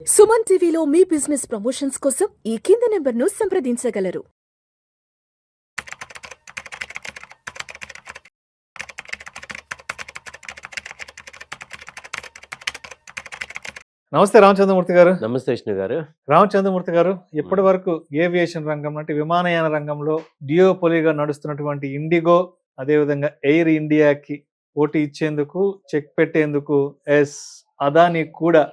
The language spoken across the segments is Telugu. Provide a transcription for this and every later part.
సుమన్ టీవీలో మీ బిజినెస్ ప్రమోషన్స్ కోసం ఈ కింది నెంబర్ను సంప్రదించగలరు. నమస్తే రామచంద్రమూర్తి గారు. నమస్తే విష్ణు గారు. రామచంద్రమూర్తి గారు, ఇప్పటి వరకు ఏవియేషన్ రంగం అంటే విమానయాన రంగంలో డియోపోలీగా నడుస్తున్నటువంటి ఇండిగో, అదేవిధంగా ఎయిర్ ఇండియాకి పోటీ ఇచ్చేందుకు, చెక్ పెట్టేందుకు అదానీ కూడా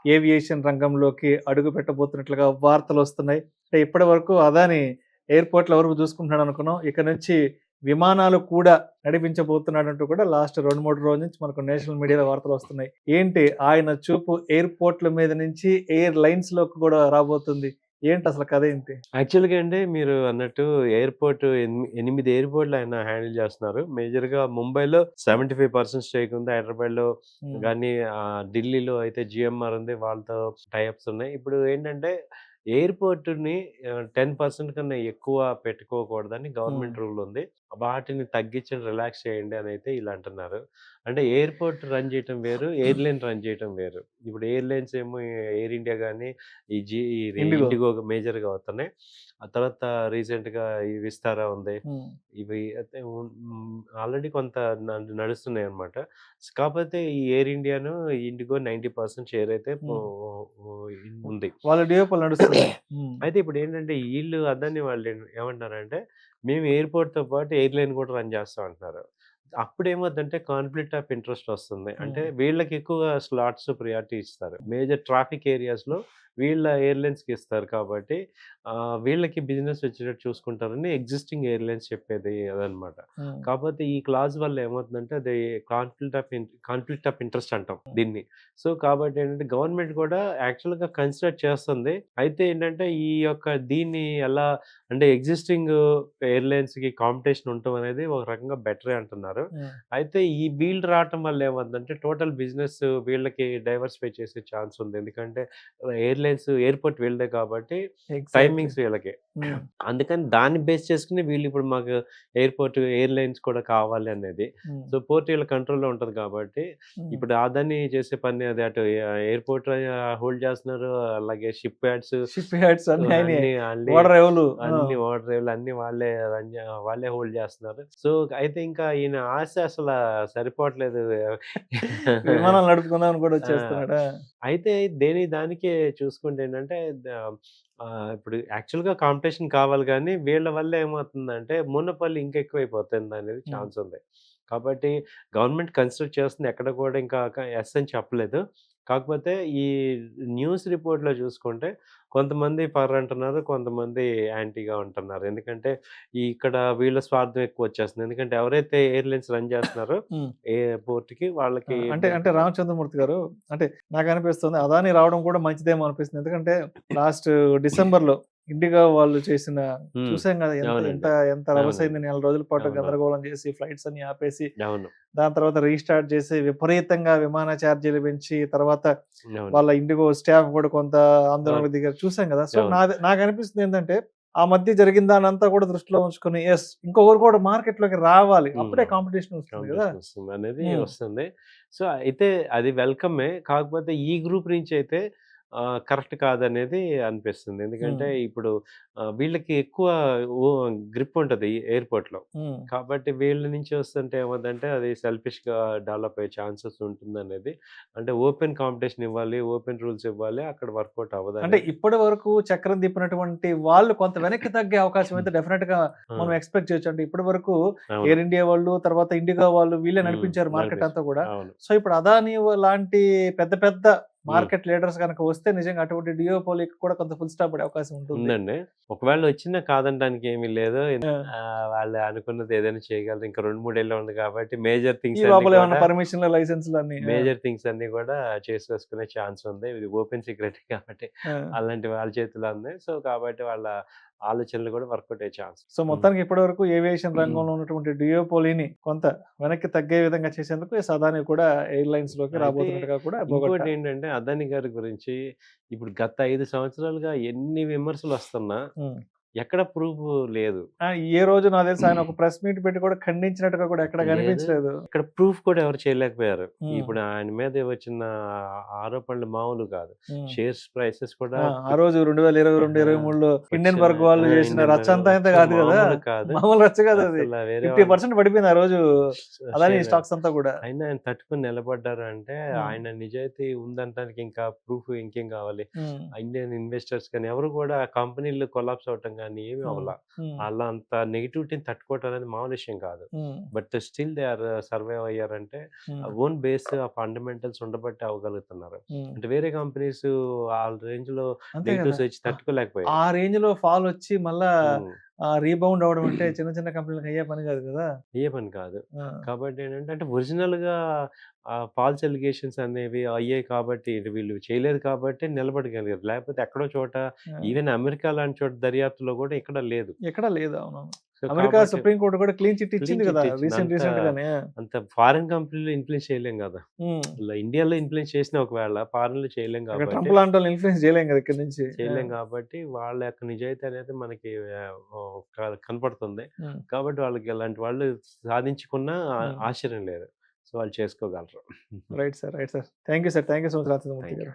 ఏవియేషన్ రంగంలోకి అడుగు పెట్టబోతున్నట్లుగా వార్తలు వస్తున్నాయి. అంటే ఇప్పటి వరకు అదానీ ఎయిర్పోర్ట్ల వరకు చూసుకుంటున్నాడు అనుకున్నాం. ఇక నుంచి విమానాలు కూడా నడిపించబోతున్నాడంటూ కూడా లాస్ట్ 2-3 రోజుల నుంచి మనకు నేషనల్ మీడియాలో వార్తలు వస్తున్నాయి. ఏంటి ఆయన చూపు ఎయిర్పోర్ట్ల మీద నుంచి ఎయిర్ లైన్స్ లోకి కూడా రాబోతుంది. ఏంటి అసలు కథ ఏంటి? యాక్చువల్‌గా అండి మీరు అన్నట్టు ఎయిర్‌పోర్ట్ 8 ఎయిర్‌పోర్ట్‌లు ఆయన హ్యాండిల్ చేస్తున్నారు. మేజర్‌గా ముంబైలో 75% స్టేక్ ఉంది. హైదరాబాద్‌లో గానీ ఢిల్లీలో అయితే జీఎంఆర్ ఉంది. వాళ్ళతో టై అప్స్ ఉన్నాయి. ఇప్పుడు ఏంటంటే ఎయిర్‌పోర్ట్‌ని 10% కన్నా ఎక్కువ పెట్టుకోకూడదని గవర్నమెంట్ రూల్ ఉంది. వాటిని తగ్గించి రిలాక్స్ చేయండి అని అయితే ఈళ్ళు అంటున్నారు. అంటే ఎయిర్‌పోర్ట్ రన్ చేయటం వేరు, ఎయిర్‌లైన్ రన్ చేయటం వేరు. ఇప్పుడు ఎయిర్‌లైన్స్ ఏమో ఎయిర్ ఇండియా గానీ, ఇది ఇండిగో. ఇండిగో మేజర్‌గా అవుతున్నాయి. ఆ తర్వాత రీసెంట్‌గా ఈ విస్తారా ఉంది. ఇవి అయితే ఆల్రెడీ కొంత నడుస్తున్నాయన్నమాట. కాకపోతే ఈ ఎయిర్ ఇండియాను, ఇండిగో 90% షేర్ అయితే ఉంది. వాళ్ళ డియోపోల్ నడుస్తుంది. అయితే ఇప్పుడేంటంటే ఈళ్ళు అదాని వాళ్ళు ఏమంటున్నారంటే, మేము ఎయిర్‌పోర్ట్‌తో పాటు ఎయిర్‌లైన్ కూడా రన్ చేస్తాం అంటున్నారు. అప్పుడేమవుద్దంటే కాన్‌ఫ్లిక్ట్ ఆఫ్ ఇంట్రెస్ట్ వస్తుంది. అంటే వీళ్ళకి ఎక్కువ స్లాట్స్ ప్రియారిటీ ఇస్తారు. మేజర్ ట్రాఫిక్ ఏరియాస్‌లో వీళ్ళ ఎయిర్‌లైన్స్‌కి ఇస్తారు కాబట్టి వీళ్ళకి బిజినెస్ వచ్చేటట్టు చూసుకుంటారని ఎగ్జిస్టింగ్ ఎయిర్‌లైన్స్ చెప్పేది అదనమాట. కాపోతే ఈ క్లాజ్ వల్ల ఏమవుతుందంటే అది కాన్‌ఫ్లిక్ట్ ఆఫ్ ఇంట్రెస్ట్ అంటాం దీన్ని. సో, కాబట్టి ఏంటంటే గవర్నమెంట్ కూడా యాక్చువల్‌గా కన్సిడర్ చేస్తుంది. అయితే ఏంటంటే ఈ యొక్క దీన్ని ఎలా అంటే ఎగ్జిస్టింగ్ ఎయిర్‌లైన్స్‌కి కాంపిటీషన్ ఉండటం అనేది ఒక రకంగా బెటరే అంటున్నారు. అయితే ఈ వీళ్ళు రావటం వల్ల ఏమవుద్దంటే టోటల్ బిజినెస్ వీళ్ళకి డైవర్సిఫై చేసే ఛాన్స్ ఉంది. ఎందుకంటే ఎయిర్‌పోర్ట్ వీళ్ళదే కాబట్టి టైమింగ్స్ వీళ్ళకే. అందుకని దాన్ని బేస్ చేసుకొని వీళ్ళు ఇప్పుడు మాకు ఎయిర్‌లైన్స్ కూడా కావాలి అనేది. సో, పోర్ట్ వీళ్ళ కంట్రోల్‌లో ఉంటది కాబట్టి ఇప్పుడు అదాని చేసే పని అది అటు ఎయిర్‌పోర్ట్ హోల్డ్ చేస్తున్నారు. అలాగే షిప్ యార్డ్స్ అన్ని అన్నీ ఓడరేవులు. అన్ని వాటర్ రేవులు అన్నీ వాళ్ళే హోల్డ్ చేస్తున్నారు. సో, అయితే ఇంకా ఈయన ఆశ అసల సరిపోవట్లేదు. విమానాలు నడుపుకుందామని కూడా ఆ! వచ్చేస్తున్నాడా? అయితే దానికే చూసుకుంటే ఏంటంటే ఇప్పుడు యాక్చువల్‌గా కాంపిటీషన్ కావాలి గానీ, వీళ్ళ వల్ల ఏమవుతుందంటే మునపల్లి ఇంకా ఎక్కువైపోతుందనేది హ్మ్. ఛాన్స్ ఉంది. కాబట్టి గవర్నమెంట్ కన్సిడర్ చేస్తుంది. ఎక్కడ కూడా ఇంకా యెస్ అని చెప్పలేదు. కాకపోతే ఈ న్యూస్ రిపోర్ట్‌లో చూసుకుంటే కొంతమంది ఫర్ అంటున్నారు. కొంతమంది యాంటీగా ఉంటున్నారు. ఎందుకంటే ఇక్కడ వీళ్ళ స్వార్థం ఎక్కువొచ్చేస్తుంది. ఎందుకంటే ఎవరైతే ఎయిర్‌లైన్స్ రన్ చేస్తున్నారో హ్మ్. ఏ పోర్ట్‌కి వాళ్ళకి అంటే అంటే రామచంద్రమూర్తి గారు, అంటే నాకనిపిస్తుంది అదానీ రావడం కూడా మంచిదేమో అనిపిస్తుంది. ఎందుకంటే లాస్ట్ డిసెంబర్‌లో ఇండిగో వాళ్ళు చేసిన హ్మ్. చూసాం గదా! ఎంత ఎంత అవునండి. ఎంత రభసైంది. అవునండి. నెల రోజుల పాటు అవును. గందరగోళం చేసి ఫ్లైట్స్ అన్ని ఆపేసి, అవును. దాని తర్వాత రీస్టార్ట్ చేసి విపరీతంగా విమాన ఛార్జీలు పెంచి, తర్వాత అవును. వాళ్ళ ఇండిగో స్టాఫ్ కూడా కొంత అవును. ఆందోళనకు దిగారు. చూసాం గదా! సో, అవును. నాకనిపిస్తుంది ఏందంటే, ఆ మధ్య జరిగిన దాన్నంతా కూడా దృష్టిలో ఉంచుకొని ఇంకొకరు కూడా మార్కెట్‌లోకి రావాలి. అప్పుడే హ్మ్. కాంపిటీషన్ వస్తుంది గదా! కాంపిటీషన్ వస్తుందనేది హ్మ్. వస్తుంది. సో, అయితే అది వెల్కమే. కాకపోతే ఈ గ్రూప్ నుంచయితే కరెక్ట్ కాదనేది అనిపిస్తుంది. ఎందుకంటే హ్మ్. ఇప్పుడు వీళ్ళకి ఎక్కువ ఓ గ్రిప్ ఉంటది ఎయిర్‌పోర్ట్‌లో. హ్మ్. కాబట్టి వీళ్ళ నుంచి వస్తుంటే ఏమవుద్దంటే అది సెల్ఫిష్‌గా డెవలప్ అయ్యే ఛాన్సెస్ ఉంటుందనేది. అంటే ఓపెన్ కాంపిటీషన్ ఇవ్వాలి, ఓపెన్ రూల్స్ ఇవ్వాలి. అక్కడ వర్కౌట్ అంటే అవ్వదనేది. ఇప్పటి వరకు చక్రం తిప్పినటువంటి వాళ్ళు కొంత వెనక్కి తగ్గే అవకాశం అయితే డెఫినెట్‌గా ఆ! మనం ఎక్స్‌పెక్ట్ చేయొచ్చు. అంటే ఇప్పటి వరకు అవును. ఎయిర్ ఇండియా వాళ్ళు, తర్వాత ఇండిగో వాళ్ళు వీళ్ళే హ్మ్. నడిపించారు మార్కెట్ అంతా కూడా. అవును. సో, ఇప్పుడు అదానీ లాంటి పెద్ద పెద్ద హ్మ్. మార్కెట్ లీడర్స్ గనక వస్తే నిజంగా అటువంటి డియోపోలీకి కూడా కొంత ఫుల్ స్టాప్ పడే అవకాశం ఉంటుంది. ఉందండి. ఒకవేళ వచ్చినా కాదనడానికి ఏమీ లేదు. ఆ! వాళ్ళు అనుకున్నది ఏదైనా చేయగలరు. ఇంకా 2, 3 ఏళ్లే ఉంది కాబట్టి మేజర్ ఈ థింగ్స్ అన్నీ లోపల ఏమన్నా కూడా పర్మిషన్‌లు, లైసెన్స్‌లు అన్నీ. ఆ! చేసేసుకునే ఛాన్స్ ఉంది. ఇది ఓపెన్ సీక్రెట్ కాబట్టి ఆ! అలాంటి వాళ్ళ చేతిలో ఉంది. సో, కాబట్టి వాళ్ళ ఆలోచనలు కూడా వర్కౌట్ అయ్యే ఛాన్స్. సో, హ్మ్. మొత్తానికి ఇప్పటి వరకు ఏవియేషన్ రంగంలో ఉన్నటువంటి డియోపోలీని కొంత వెనక్కి తగ్గే విధంగా చేసేందుకు అదానీ కూడా ఎయిర్‌లైన్స్‌లోకి అయితే రాబోతున్నట్టుగా కూడా బోగట్టా. ఇంకోటేంటంటే అదాని గారి గురించి ఇప్పుడు గత 5 సంవత్సరాలుగా ఎన్ని విమర్శలొస్తున్నా హ్మ్. ఎక్కడ ప్రూఫ్ లేదు. ఏ రోజు నాకు తెలిసి ఆయన ఒక ప్రెస్ మీట్ పెట్టి కూడా ఖండించినట్టుగా కూడా ఎక్కడ లేదు. కనిపించలేదు. ఇక్కడ ప్రూఫ్ కూడా ఎవరు చేయలేకపోయారు. ఉమ్, ఇప్పుడు ఆయన మీద వచ్చిన ఆరోపణలు మామూలు కాదు. ఉమ్. షేర్స్ ప్రైసెస్ కూడా ఆ రోజు 2022, 23లో ఇండియన్ బర్గ్ వాళ్ళు చేసిన ఇండియన్ రచ్చ అంతా ఇంత అసలు కాదు కదా, మామూలు కాదు. మామూలు రచ్చ కాదు అది. అసలు వేరే 50% పడిపోయింది ఆ రోజు అదాని షేర్ స్టాక్స్ అంతా కూడా. అయినా ఆయన తట్టుకొని నిలబడ్డారు అంటే ఉమ్, ఆయన నిజాయితీ ఉందంటానికి ఇంకా ప్రూఫ్ ఇంకేం కావాలి. ఉమ్, ఇండియన్ ఇన్వెస్టర్స్ కానీ ఎవరు కూడా కంపెనీలు కొలాప్స్ అవటం కానీ ఏమీ ఉమ్, అవ్వాల. ఉమ్, అలా అంత నెగిటివిటీని తట్టుకోవటం అనేది మామూలు విషయం కాదు. Um, but still they are survive అయ్యారంటే ఉమ్, ఓన్ బేస్ ఆ ఫండమెంటల్స్ ఉండబట్టి అవ్వగలుగుతున్నారు. ఉమ్. అంటే వేరే కంపెనీస్ ఆ రేంజ్ లో అంతే కదా, నెగిటివ్స్ వచ్చి తట్టుకోలేకపోయాయి. ఆ రేంజ్ లో ఫాల్ వచ్చి మళ్ళా ఉమ్. రీబౌండ్ అవడం అంటే చిన్న చిన్న కంపెనీలకు అయ్యే పని కాదు కదా. ఏ పని కాదు. ఆ, కాబట్టి ఏంటంటే అంటే ఒరిజినల్‌గా ఫాల్స్ అలిగేషన్స్ అనేవి అయ్యాయి కాబట్టి వీళ్ళు చేయలేదు కాబట్టి నిలబడగలిగారు. లేకపోతే ఎక్కడో చోట ఆ. ఈవెన్ అమెరికా లాంటి చోట దర్యాప్తులో కూడా ఇక్కడ లేదు. ఎక్కడా లేదు. అవును, సో అమెరికా కాబట్టి సుప్రీం కోర్టు కూడా క్లీన్ చిట్ క్లీన్ ఇచ్చింది చిట్ కదా ఇచ్చింది. రీసెంట్ గానే. అంత ఫారిన్ కంపెనీలు ఇన్‌ఫ్లుయెన్స్ చేయలేం కదా! ఉమ్. ఇలా ఇండియాలో ఇన్‌ఫ్లుయెన్స్ చేసినా ఒకవేళ ఫారిన్‌లో చేయలేం అక్కడ కాబట్టి ట్రంప్ లాంటి వాళ్ళని ఇన్ఫ్లుయెన్స్ చేయలేం కదా ఇక్కడ నుంచి. చేయలేం కాబట్టి వాళ్ళ యొక్క నిజాయితీ అనేది మనకి కనపడుతుంది. ఉమ్, కాబట్టి వాళ్ళకి ఇలాంటి వాళ్ళు సాధించుకున్నా ఉమ్. ఆశ్చర్యం లేదు. సో వాళ్ళు చేసుకోగలరు. Right sir, right sir. Thank you sir, thank you so much Rajendramurthy thank you. గారు.